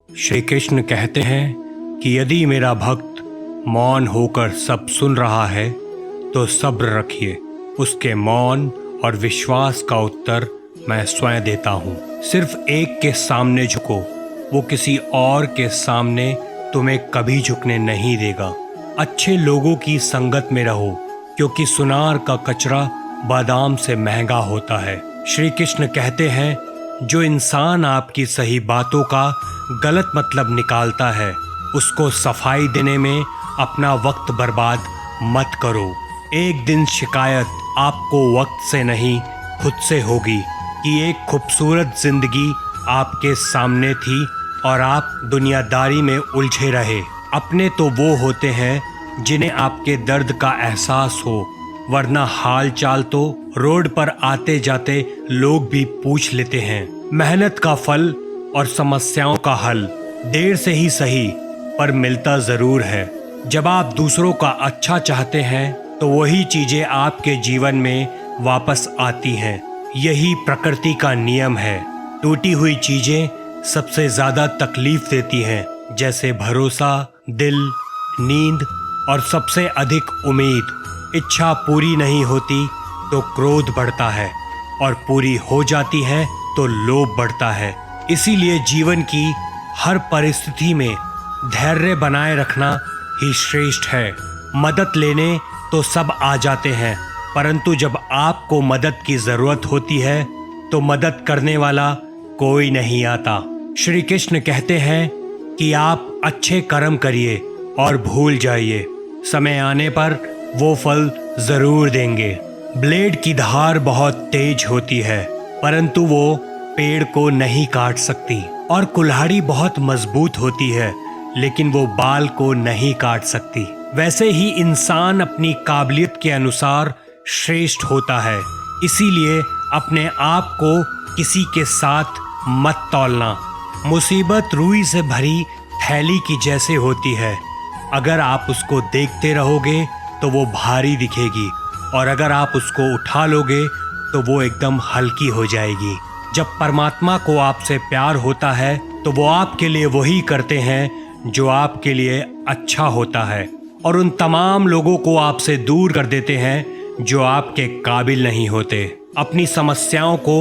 श्री कृष्ण कहते हैं कि यदि मेरा भक्त मौन होकर सब सुन रहा है तो सब्र रखिए। उसके मौन और विश्वास का उत्तर मैं स्वयं देता हूँ। सिर्फ एक के सामने झुको, वो किसी और के सामने तुम्हें कभी झुकने नहीं देगा। अच्छे लोगों की संगत में रहो, क्योंकि सुनार का कचरा बादाम से महंगा होता है। श्री कृष्ण कहते हैं, जो इंसान आपकी सही बातों का गलत मतलब निकालता है, उसको सफाई देने में अपना वक्त बर्बाद मत करो। एक दिन शिकायत आपको वक्त से नहीं खुद से होगी कि एक खूबसूरत जिंदगी आपके सामने थी और आप दुनियादारी में उलझे रहे। अपने तो वो होते हैं जिन्हें आपके दर्द का एहसास हो, वरना हाल चाल तो रोड पर आते जाते लोग भी पूछ लेते हैं। मेहनत का फल और समस्याओं का हल देर से ही सही पर मिलता जरूर है। जब आप दूसरों का अच्छा चाहते हैं तो वही चीजें आपके जीवन में वापस आती हैं। यही प्रकृति का नियम है। टूटी हुई चीजें सबसे ज्यादा तकलीफ देती हैं, जैसे भरोसा, दिल, नींद और सबसे अधिक उम्मीद। इच्छा पूरी नहीं होती तो क्रोध बढ़ता है और पूरी हो जाती है तो लोभ बढ़ता है। इसीलिए जीवन की हर परिस्थिति में धैर्य बनाए रखना ही श्रेष्ठ है। मदद लेने तो सब आ जाते हैं, परंतु जब आपको मदद की जरूरत होती है तो मदद करने वाला कोई नहीं आता। श्री कृष्ण कहते हैं कि आप अच्छे कर्म करिए और भूल जाइए, समय आने पर वो फल जरूर देंगे। ब्लेड की धार बहुत तेज होती है, परंतु वो पेड़ को नहीं काट सकती, और कुल्हाड़ी बहुत मजबूत होती है, लेकिन वो बाल को नहीं काट सकती। वैसे ही इंसान अपनी काबिलियत के अनुसार श्रेष्ठ होता है। इसीलिए अपने आप को किसी के साथ मत तौलना। मुसीबत रुई से भरी थैली की जैसे होती है। अगर आप उसको देखते रहोगे तो वो भारी दिखेगी, और अगर आप उसको उठा लोगे तो वो एकदम हल्की हो जाएगी। जब परमात्मा को आपसे प्यार होता है तो वो आपके लिए वही करते हैं जो आपके लिए अच्छा होता है, और उन तमाम लोगों को आपसे दूर कर देते हैं जो आपके काबिल नहीं होते। अपनी समस्याओं को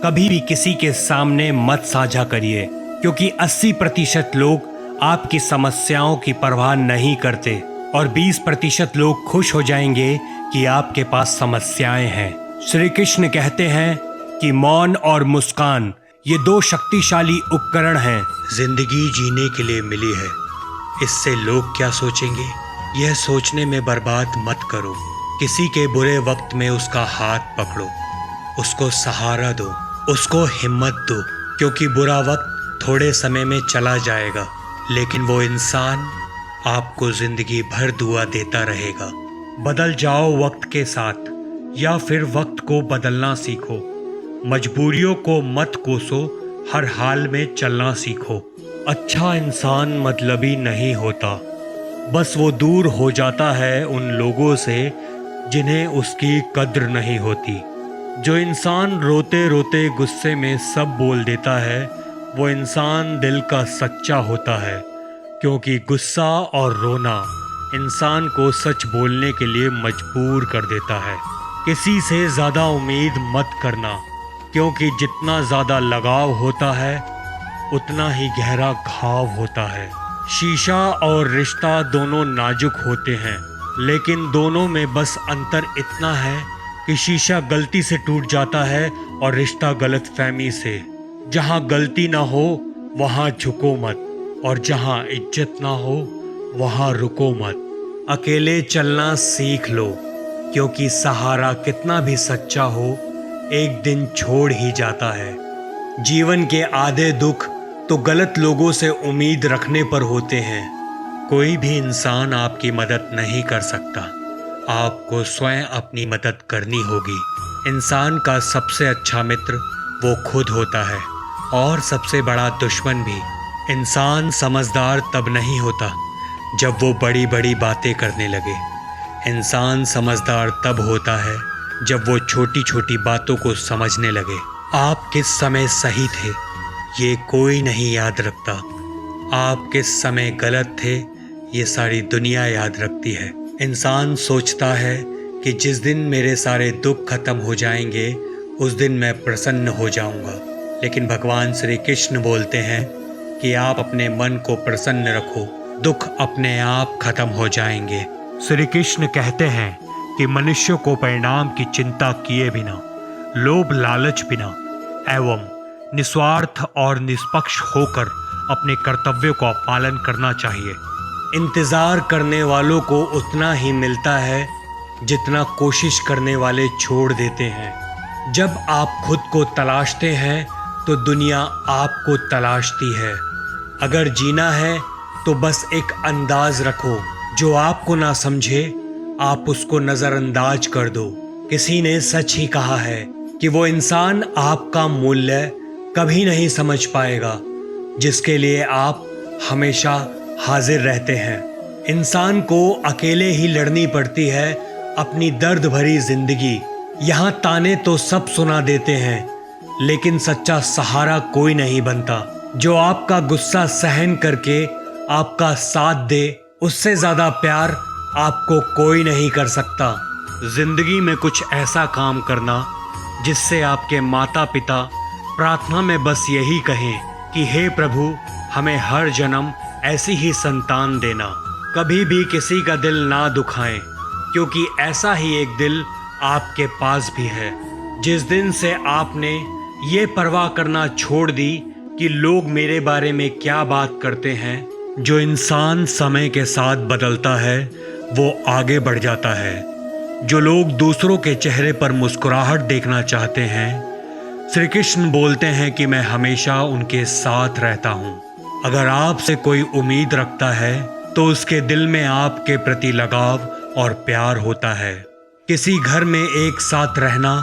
कभी भी किसी के सामने मत साझा करिए, क्योंकि 80% लोग आपकी समस्याओं की परवाह नहीं करते और 20% लोग खुश हो जाएंगे कि आपके पास समस्याएं हैं। श्री कृष्ण कहते हैं कि मौन और मुस्कान ये दो शक्तिशाली उपकरण हैं। जिंदगी जीने के लिए मिली है, इससे लोग क्या सोचेंगे, यह सोचने में बर्बाद मत करो। किसी के बुरे वक्त में उसका हाथ पकड़ो, उसको सहारा दो, उसको हिम्मत दो, क्योंकि बुरा वक्त थोड़े समय में चला जाएगा, लेकिन वो इंसान आपको जिंदगी भर दुआ देता रहेगा। बदल जाओ वक्त के साथ, या फिर वक्त को बदलना सीखो। मजबूरियों को मत कोसो, हर हाल में चलना सीखो। अच्छा इंसान मतलबी नहीं होता, बस वो दूर हो जाता है उन लोगों से जिन्हें उसकी कद्र नहीं होती। जो इंसान रोते रोते गुस्से में सब बोल देता है, वो इंसान दिल का सच्चा होता है, क्योंकि गुस्सा और रोना इंसान को सच बोलने के लिए मजबूर कर देता है। किसी से ज़्यादा उम्मीद मत करना, क्योंकि जितना ज़्यादा लगाव होता है उतना ही गहरा घाव होता है। शीशा और रिश्ता दोनों नाजुक होते हैं, लेकिन दोनों में बस अंतर इतना है कि शीशा गलती से टूट जाता है और रिश्ता गलतफहमी से। जहाँ गलती ना हो वहाँ झुको मत, और जहाँ इज्जत ना हो वहाँ रुको मत। अकेले चलना सीख लो, क्योंकि सहारा कितना भी सच्चा हो एक दिन छोड़ ही जाता है। जीवन के आधे दुख तो गलत लोगों से उम्मीद रखने पर होते हैं। कोई भी इंसान आपकी मदद नहीं कर सकता, आपको स्वयं अपनी मदद करनी होगी। इंसान का सबसे अच्छा मित्र वो खुद होता है, और सबसे बड़ा दुश्मन भी। इंसान समझदार तब नहीं होता जब वो बड़ी बड़ी बातें करने लगे। इंसान समझदार तब होता है जब वो छोटी छोटी बातों को समझने लगे। आप किस समय सही थे ये कोई नहीं याद रखता, आप किस समय गलत थे ये सारी दुनिया याद रखती है। इंसान सोचता है कि जिस दिन मेरे सारे दुख खत्म हो जाएंगे उस दिन मैं प्रसन्न हो जाऊंगा, लेकिन भगवान श्री कृष्ण बोलते हैं कि आप अपने मन को प्रसन्न रखो, दुख अपने आप खत्म हो जाएंगे। श्री कृष्ण कहते हैं कि मनुष्य को परिणाम की चिंता किए बिना, लोभ लालच बिना एवं निस्वार्थ और निष्पक्ष होकर अपने कर्तव्यों का पालन करना चाहिए। इंतजार करने वालों को उतना ही मिलता है जितना कोशिश करने वाले छोड़ देते हैं। जब आप खुद को तलाशते हैं तो दुनिया आपको तलाशती है। अगर जीना है तो बस एक अंदाज रखो, जो आपको ना समझे आप उसको नज़रअंदाज कर दो। किसी ने सच ही कहा है कि वो इंसान आपका मूल्य कभी नहीं समझ पाएगा जिसके लिए आप हमेशा हाजिर रहते हैं। इंसान को अकेले ही लड़नी पड़ती है अपनी दर्द भरी जिंदगी। यहाँ ताने तो सब सुना देते हैं लेकिन सच्चा सहारा कोई नहीं बनता। जो आपका गुस्सा सहन करके आपका साथ दे, उससे ज्यादा प्यार आपको कोई नहीं कर सकता। जिंदगी में कुछ ऐसा काम करना जिससे आपके माता पिता प्रार्थना में बस यही कहें कि हे प्रभु हमें हर जन्म ऐसी ही संतान देना। कभी भी किसी का दिल ना दुखाएं, क्योंकि ऐसा ही एक दिल आपके पास भी है। जिस दिन से आपने ये परवाह करना छोड़ दी कि लोग मेरे बारे में क्या बात करते हैं, जो इंसान समय के साथ बदलता है वो आगे बढ़ जाता है। जो लोग दूसरों के चेहरे पर मुस्कुराहट देखना चाहते हैं, श्री कृष्ण बोलते हैं कि मैं हमेशा उनके साथ रहता हूँ। अगर आपसे कोई उम्मीद रखता है तो उसके दिल में आपके प्रति लगाव और प्यार होता है। किसी घर में एक साथ रहना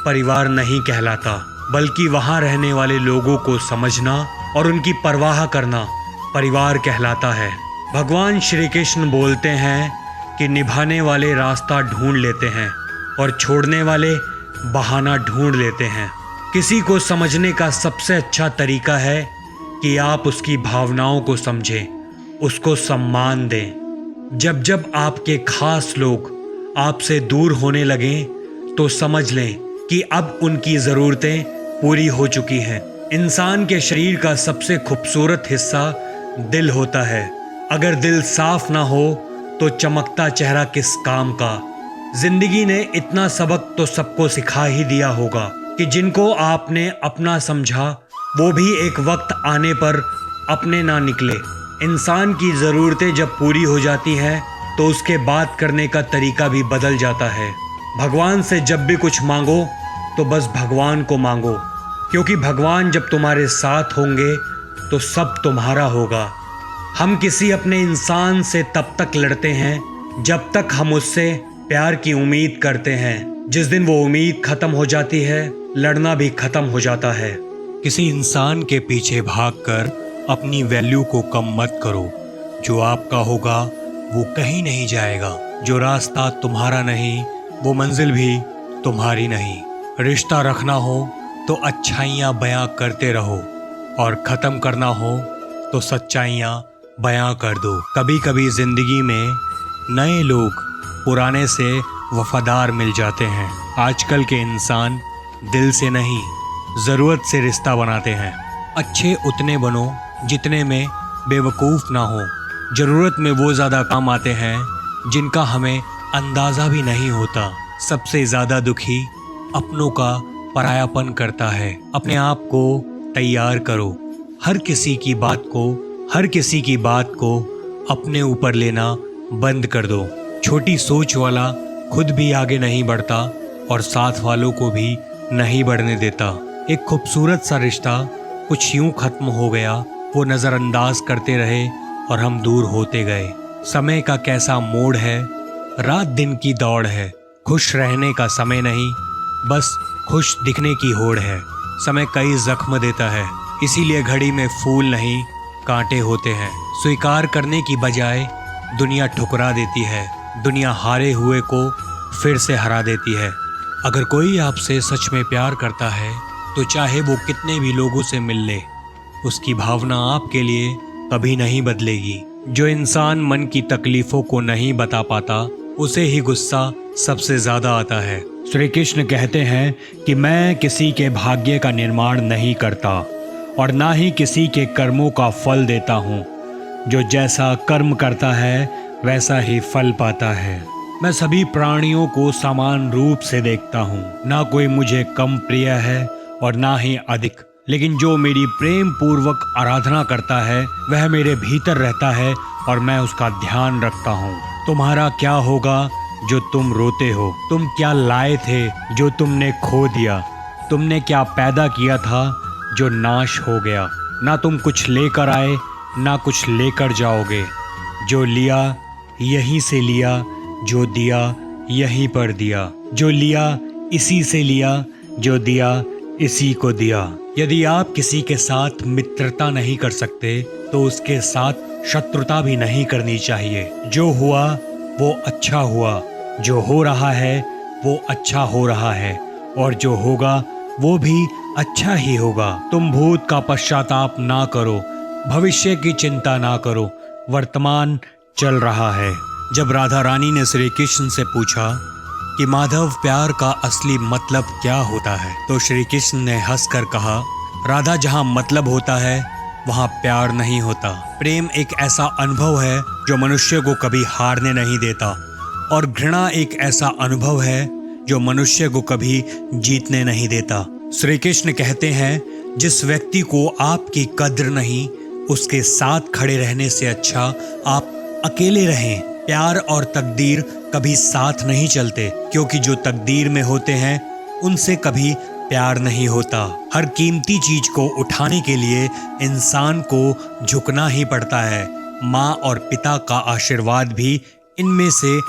परिवार नहीं कहलाता, बल्कि वहाँ रहने वाले लोगों को समझना और उनकी परवाह करना परिवार कहलाता है। भगवान श्री कृष्ण बोलते हैं कि निभाने वाले रास्ता ढूंढ लेते हैं और छोड़ने वाले बहाना ढूंढ लेते हैं। किसी को समझने का सबसे अच्छा तरीका है कि आप उसकी भावनाओं को समझें, उसको सम्मान दें। जब जब आपके खास लोग आपसे दूर होने लगें तो समझ लें कि अब उनकी ज़रूरतें पूरी हो चुकी हैं। इंसान के शरीर का सबसे खूबसूरत हिस्सा दिल होता है। अगर दिल साफ ना हो तो चमकता चेहरा किस काम का। जिंदगी ने इतना सबक तो सबको सिखा ही दिया होगा कि जिनको आपने अपना समझा वो भी एक वक्त आने पर अपने ना निकले। इंसान की ज़रूरतें जब पूरी हो जाती हैं तो उसके बात करने का तरीका भी बदल जाता है। भगवान से जब भी कुछ मांगो तो बस भगवान को मांगो, क्योंकि भगवान जब तुम्हारे साथ होंगे तो सब तुम्हारा होगा। हम किसी अपने इंसान से तब तक लड़ते हैं जब तक हम उससे प्यार की उम्मीद करते हैं। जिस दिन वो उम्मीद खत्म हो जाती है, लड़ना भी खत्म हो जाता है। किसी इंसान के पीछे भागकर अपनी वैल्यू को कम मत करो। जो आपका होगा वो कहीं नहीं जाएगा। जो रास्ता तुम्हारा नहीं वो मंजिल भी तुम्हारी नहीं। रिश्ता रखना हो तो अच्छाइयाँ बयां करते रहो और ख़त्म करना हो तो सच्चाइयाँ बयां कर दो। कभी कभी ज़िंदगी में नए लोग पुराने से वफादार मिल जाते हैं। आजकल के इंसान दिल से नहीं, ज़रूरत से रिश्ता बनाते हैं। अच्छे उतने बनो जितने में बेवकूफ़ ना हो। ज़रूरत में वो ज़्यादा काम आते हैं जिनका हमें अंदाज़ा भी नहीं होता। सबसे ज़्यादा दुखी अपनों का परायापन करता है। अपने आप को तैयार करो। हर किसी की बात को अपने ऊपर लेना बंद कर दो। छोटी सोच वाला खुद भी आगे नहीं बढ़ता और साथ वालों को भी नहीं बढ़ने देता। एक खूबसूरत सा रिश्ता कुछ यूं खत्म हो गया, वो नज़रअंदाज करते रहे और हम दूर होते गए। समय का कैसा मोड़ है, रात दिन की दौड़ है। खुश रहने का समय नहीं, बस खुश दिखने की होड़ है। समय कई जख्म देता है, इसीलिए घड़ी में फूल नहीं कांटे होते हैं। स्वीकार करने की बजाय दुनिया ठुकरा देती है। दुनिया हारे हुए को फिर से हरा देती है। अगर कोई आपसे सच में प्यार करता है तो चाहे वो कितने भी लोगों से मिल ले, उसकी भावना आपके लिए कभी नहीं बदलेगी। जो इंसान मन की तकलीफों को नहीं बता पाता उसे ही गुस्सा सबसे ज्यादा आता है। श्री कृष्ण कहते हैं कि मैं किसी के भाग्य का निर्माण नहीं करता और ना ही किसी के कर्मों का फल देता हूँ। जो जैसा कर्म करता है वैसा ही फल पाता है। मैं सभी प्राणियों को समान रूप से देखता हूँ। ना कोई मुझे कम प्रिय है और ना ही अधिक, लेकिन जो मेरी प्रेम पूर्वक आराधना करता है वह मेरे भीतर रहता है और मैं उसका ध्यान रखता हूँ। तुम्हारा क्या होगा जो तुम रोते हो? तुम क्या लाए थे जो तुमने खो दिया? तुमने क्या पैदा किया था जो नाश हो गया? ना तुम कुछ लेकर आए ना कुछ लेकर जाओगे। जो लिया यहीं से लिया, जो दिया यहीं पर दिया। जो लिया इसी से लिया, जो दिया इसी को दिया। यदि आप किसी के साथ मित्रता नहीं कर सकते तो उसके साथ शत्रुता भी नहीं करनी चाहिए। जो हुआ वो अच्छा हुआ, जो हो रहा है वो अच्छा हो रहा है और जो होगा वो भी अच्छा ही होगा। तुम भूत का पश्चाताप ना करो, भविष्य की चिंता ना करो, वर्तमान चल रहा है। जब राधा रानी ने श्री कृष्ण से पूछा कि माधव प्यार का असली मतलब क्या होता है, तो श्री कृष्ण ने हंसकर कहा, राधा जहाँ मतलब होता है वहाँ प्यार नहीं होता। प्रेम एक ऐसा अनुभव है जो मनुष्य को कभी हारने नहीं देता और घृणा एक ऐसा अनुभव है जो मनुष्य को कभी जीतने नहीं देता। श्री कृष्ण कहते हैं, जिस व्यक्ति को आपकी कद्र नहीं उसके साथ खड़े रहने से अच्छा आप अकेले रहें। प्यार और तकदीर कभी साथ नहीं चलते, क्योंकि जो तकदीर में होते हैं उनसे कभी प्यार नहीं होता। हर कीमती चीज को उठाने के लिए इंसान को झुकना ही पड़ता है। माँ और पिता का आशीर्वाद भी इनमें से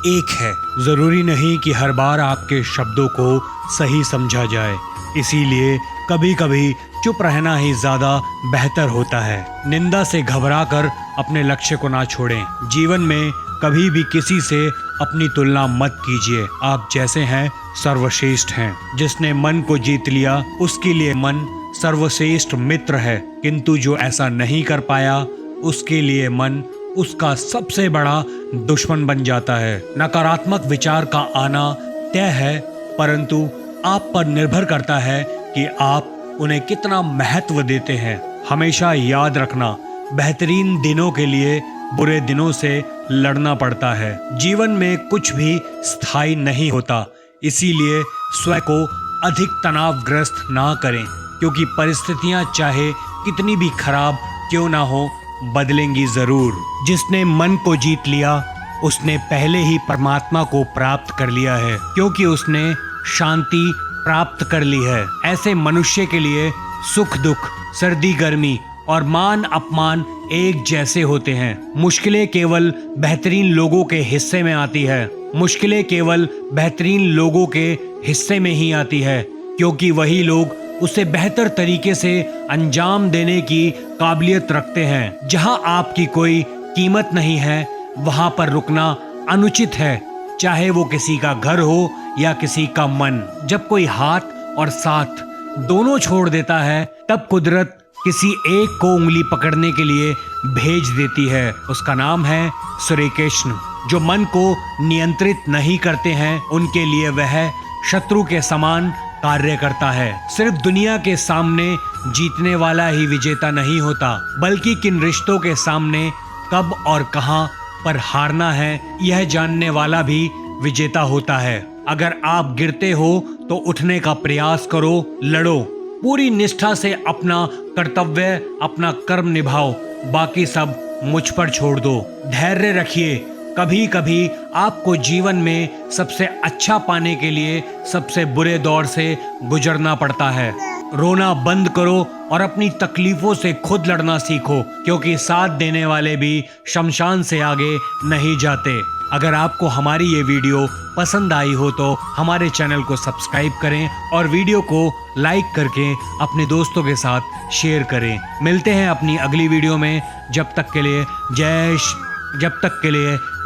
एक है। जरूरी नहीं कि हर बार आपके शब्दों को सही समझा जाए, इसीलिए कभी कभी चुप रहना ही ज्यादा बेहतर होता है। निंदा से घबराकर अपने लक्ष्य को ना छोड़ें। जीवन में कभी भी किसी से अपनी तुलना मत कीजिए। आप जैसे हैं सर्वश्रेष्ठ हैं। जिसने मन को जीत लिया उसके लिए मन सर्वश्रेष्ठ मित्र है, किंतु जो ऐसा नहीं कर पाया उसके लिए मन उसका सबसे बड़ा दुश्मन बन जाता है। नकारात्मक विचार का आना तय है, परंतु आप पर निर्भर करता है कि आप उन्हें कितना महत्व देते हैं। हमेशा याद रखना, बेहतरीन दिनों के लिए बुरे दिनों से लड़ना पड़ता है। जीवन में कुछ भी स्थायी नहीं होता, इसीलिए स्वयं को अधिक तनावग्रस्त ना करें, क्योंकि परिस्थितियां चाहे कितनी भी खराब क्यों ना हो बदलेंगी जरूर। जिसने मन को जीत लिया उसने पहले ही परमात्मा को प्राप्त कर लिया है, क्योंकि उसने शांति प्राप्त कर ली है। ऐसे मनुष्य के लिए सुख दुख, सर्दी गर्मी और मान अपमान एक जैसे होते हैं। मुश्किलें केवल बेहतरीन लोगों के हिस्से में आती है। मुश्किलें केवल बेहतरीन लोगों के हिस्से में ही आती है, क्योंकि वही लोग उसे बेहतर तरीके से अंजाम देने की काबिलियत रखते हैं। जहां आपकी कोई कीमत नहीं है वहां पर रुकना अनुचित है, चाहे वो किसी का घर हो या किसी का मन। जब कोई हाथ और साथ दोनों छोड़ देता है तब कुदरत किसी एक को उंगली पकड़ने के लिए भेज देती है। उसका नाम है श्री कृष्ण। जो मन को नियंत्रित नहीं करते हैं उनके लिए वह शत्रु के समान कार्य करता है। सिर्फ दुनिया के सामने जीतने वाला ही विजेता नहीं होता, बल्कि किन रिश्तों के सामने कब और कहां पर हारना है यह जानने वाला भी विजेता होता है। अगर आप गिरते हो तो उठने का प्रयास करो, लड़ो, पूरी निष्ठा से अपना कर्तव्य, अपना कर्म निभाओ, बाकी सब मुझ पर छोड़ दो। धैर्य रखिए। कभी कभी आपको जीवन में सबसे अच्छा पाने के लिए सबसे बुरे दौर से गुजरना पड़ता है। रोना बंद करो और अपनी तकलीफों से खुद लड़ना सीखो, क्योंकि साथ देने वाले भी शमशान से आगे नहीं जाते। अगर आपको हमारी ये वीडियो पसंद आई हो तो हमारे चैनल को सब्सक्राइब करें और वीडियो को लाइक करके अपने दोस्तों के साथ शेयर करें। मिलते हैं अपनी अगली वीडियो में। जब तक के लिए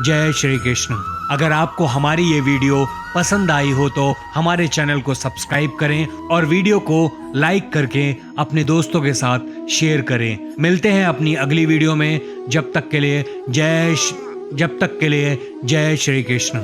जय श्री कृष्ण। अगर आपको हमारी ये वीडियो पसंद आई हो तो हमारे चैनल को सब्सक्राइब करें और वीडियो को लाइक करके अपने दोस्तों के साथ शेयर करें। मिलते हैं अपनी अगली वीडियो में। जब तक के लिए जय श्री कृष्ण।